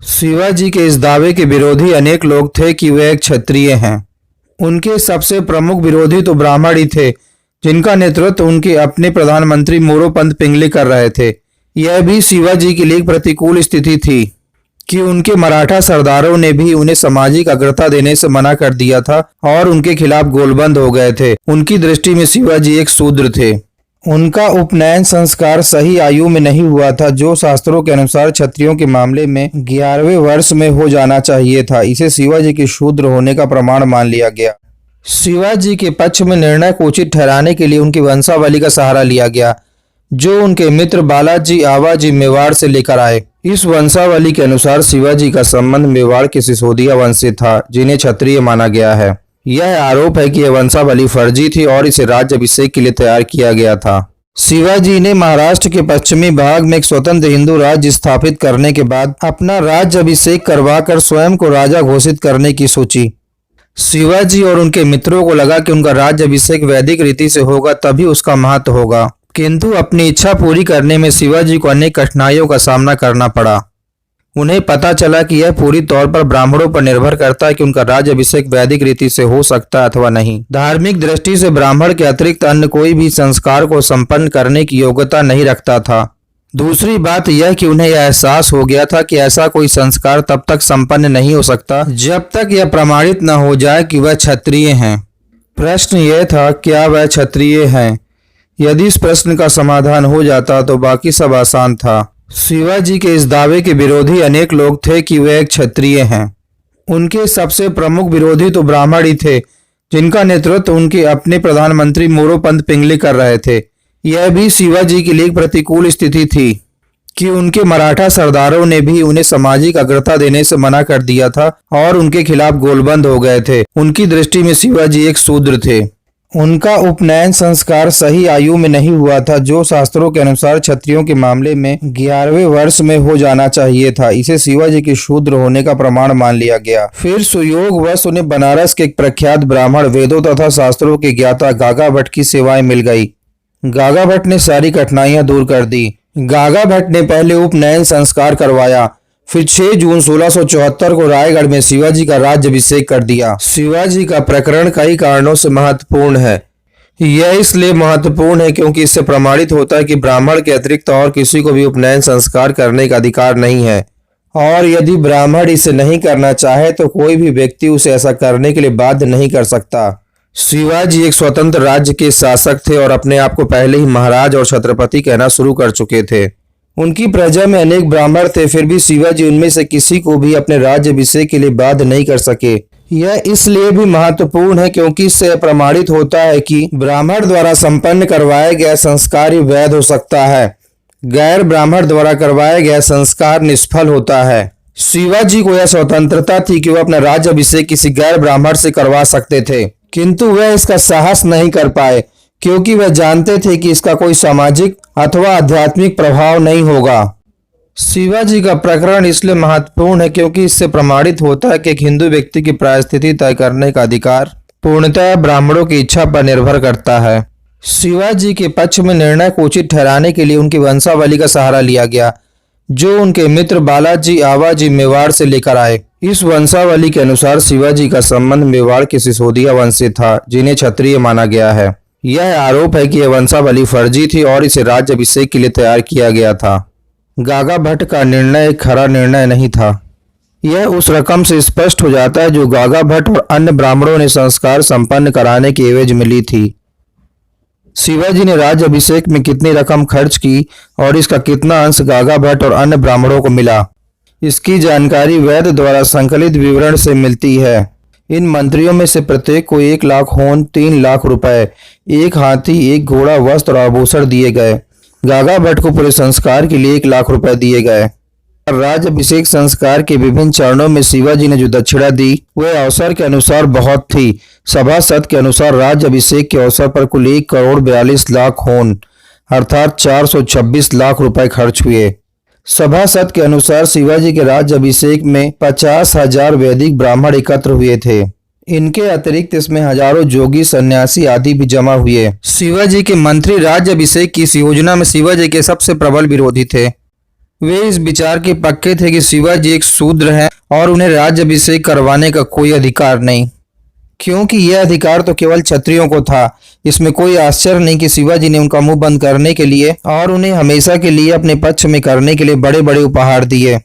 शिवाजी के इस दावे के विरोधी अनेक लोग थे कि वे एक क्षत्रिय हैं। उनके सबसे प्रमुख विरोधी तो ब्राह्मण ही थे, जिनका नेतृत्व उनके अपने प्रधानमंत्री मोरोपंत पिंगली कर रहे थे। यह भी शिवाजी के लिए एक प्रतिकूल स्थिति थी कि उनके मराठा सरदारों ने भी उन्हें सामाजिक अग्रता देने से मना कर दिया था और उनके खिलाफ गोलबंद हो गए थे। उनकी दृष्टि में शिवाजी एक शूद्र थे। उनका उपनयन संस्कार सही आयु में नहीं हुआ था, जो शास्त्रों के अनुसार क्षत्रियों के मामले में 11वें वर्ष में हो जाना चाहिए था। इसे शिवाजी के शूद्र होने का प्रमाण मान लिया गया। शिवाजी के पक्ष में निर्णय को उचित ठहराने के लिए उनकी वंशावली का सहारा लिया गया, जो उनके मित्र बालाजी आवाजी मेवाड़ से लेकर आए। इस वंशावली के अनुसार शिवाजी का संबंध मेवाड़ के सिसोदिया वंश से था, जिन्हें क्षत्रिय माना गया है। यह आरोप है कि यह वंशावली फर्जी थी और इसे राज्याभिषेक के लिए तैयार किया गया था। शिवाजी ने महाराष्ट्र के पश्चिमी भाग में एक स्वतंत्र हिंदू राज्य स्थापित करने के बाद अपना राज्याभिषेक करवाकर स्वयं को राजा घोषित करने की सोची। शिवाजी और उनके मित्रों को लगा कि उनका राज्याभिषेक वैदिक रीति से होगा, तभी उसका महत्व होगा। किंतु अपनी इच्छा पूरी करने में शिवाजी को अनेक कठिनाइयों का सामना करना पड़ा। उन्हें पता चला कि यह पूरी तौर पर ब्राह्मणों पर निर्भर करता है कि उनका राज्याभिषेक वैदिक रीति से हो सकता है अथवा नहीं। धार्मिक दृष्टि से ब्राह्मण के अतिरिक्त अन्य कोई भी संस्कार को संपन्न करने की योग्यता नहीं रखता था। दूसरी बात यह कि उन्हें यह एहसास हो गया था कि ऐसा कोई संस्कार तब तक संपन्न नहीं हो सकता जब तक यह प्रमाणित न हो जाए कि वह क्षत्रिय हैं। प्रश्न यह था, क्या वह क्षत्रिय हैं? यदि इस प्रश्न का समाधान हो जाता तो बाकी सब आसान था। शिवाजी के इस दावे के विरोधी अनेक लोग थे कि वे एक क्षत्रिय हैं। उनके सबसे प्रमुख विरोधी तो ब्राह्मण ही थे, जिनका नेतृत्व उनके अपने प्रधानमंत्री मोरोपंत पिंगली कर रहे थे। यह भी शिवाजी के लिए एक प्रतिकूल स्थिति थी कि उनके मराठा सरदारों ने भी उन्हें सामाजिक अग्रता देने से मना कर दिया था और उनके खिलाफ गोलबंद हो गए थे। उनकी दृष्टि में शिवाजी एक शूद्र थे। उनका उपनयन संस्कार सही आयु में नहीं हुआ था, जो शास्त्रों के अनुसार क्षत्रियों के मामले में 11वें वर्ष में हो जाना चाहिए था। इसे शिवाजी के शूद्र होने का प्रमाण मान लिया गया। फिर सुयोगवश उन्हें बनारस के एक प्रख्यात ब्राह्मण, वेदों तथा शास्त्रों के ज्ञाता गागा भट्ट की सेवाएं मिल गई। गागा भट्ट ने सारी कठिनाइयां दूर कर दी। गागा भट्ट ने पहले उपनयन संस्कार करवाया, फिर 6 जून 1674 को रायगढ़ में शिवाजी का राज्याभिषेक कर दिया। शिवाजी का प्रकरण कई कारणों से महत्वपूर्ण है। यह इसलिए महत्वपूर्ण है क्योंकि इससे प्रमाणित होता है कि ब्राह्मण के अतिरिक्त और किसी को भी उपनयन संस्कार करने का अधिकार नहीं है, और यदि ब्राह्मण इसे नहीं करना चाहे तो कोई भी व्यक्ति उसे ऐसा करने के लिए बाध्य नहीं कर सकता। शिवाजी एक स्वतंत्र राज्य के शासक थे और अपने आप को पहले ही महाराज और छत्रपति कहना शुरू कर चुके थे। उनकी प्रजा में अनेक ब्राह्मण थे, फिर भी शिवाजी उनमें से किसी को भी अपने राज्याभिषेक के लिए बाध्य नहीं कर सके। यह इसलिए भी महत्वपूर्ण है क्योंकि इससे प्रमाणित होता है कि ब्राह्मण द्वारा संपन्न करवाया गया संस्कार ही वैध हो सकता है, गैर ब्राह्मण द्वारा करवाया गया संस्कार निष्फल होता है। शिवाजी को यह स्वतंत्रता थी कि वह अपना राज्याभिषेक किसी गैर ब्राह्मण से करवा सकते थे, किंतु वह इसका साहस नहीं कर पाए क्योंकि वह जानते थे कि इसका कोई सामाजिक अथवा आध्यात्मिक प्रभाव नहीं होगा। शिवाजी का प्रकरण इसलिए महत्वपूर्ण है क्योंकि इससे प्रमाणित होता है कि एक हिंदू व्यक्ति की प्रायश्चित तय करने का अधिकार पूर्णतः ब्राह्मणों की इच्छा पर निर्भर करता है। शिवाजी के पक्ष में निर्णय को उचित ठहराने के लिए उनकी वंशावली का सहारा लिया गया, जो उनके मित्र बालाजी आवाजी मेवाड़ से लेकर आए। इस वंशावली के अनुसार शिवाजी का संबंध मेवाड़ के सिसोदिया वंश से था, जिन्हें क्षत्रिय माना गया है। यह आरोप है कि यह वंशावली फर्जी थी और इसे राज्याभिषेक के लिए तैयार किया गया था। गागा भट्ट का निर्णय एक खरा निर्णय नहीं था। यह उस रकम से स्पष्ट हो जाता है जो गागा भट्ट और अन्य ब्राह्मणों ने संस्कार संपन्न कराने की एवज में ली थी। शिवाजी ने राज्याभिषेक में कितनी रकम खर्च की और इसका कितना अंश गागा भट्ट और अन्य ब्राह्मणों को मिला, इसकी जानकारी वैद द्वारा संकलित विवरण से मिलती है। इन मंत्रियों में से प्रत्येक को 1 लाख होन, 3 लाख रुपए, 1 हाथी, 1 घोड़ा, वस्त्र और आभूषण दिए गए। गागा भट्ट को पूरे संस्कार के लिए 1 लाख रुपए दिए गए। राज्याभिषेक संस्कार के विभिन्न चरणों में शिवाजी ने जो दक्षिणा दी वह अवसर के अनुसार बहुत थी। सभासद के अनुसार राज्याभिषेक के अवसर पर कुल 1,42,00,000 होन अर्थात 426 लाख रुपए खर्च हुए। सभासद के अनुसार शिवाजी के राज्याभिषेक में 50,000 वैदिक ब्राह्मण एकत्र हुए थे। इनके अतिरिक्त इसमें हजारों जोगी, सन्यासी आदि भी जमा हुए। शिवाजी के मंत्री राज्याभिषेक की इस योजना में शिवाजी के सबसे प्रबल विरोधी थे। वे इस विचार के पक्के थे कि शिवाजी एक शूद्र हैं और उन्हें राज्याभिषेक करवाने का कोई अधिकार नहीं, क्योंकि यह अधिकार तो केवल क्षत्रियों को था। इसमें कोई आश्चर्य नहीं कि शिवाजी ने उनका मुंह बंद करने के लिए और उन्हें हमेशा के लिए अपने पक्ष में करने के लिए बड़े बड़े उपहार दिए।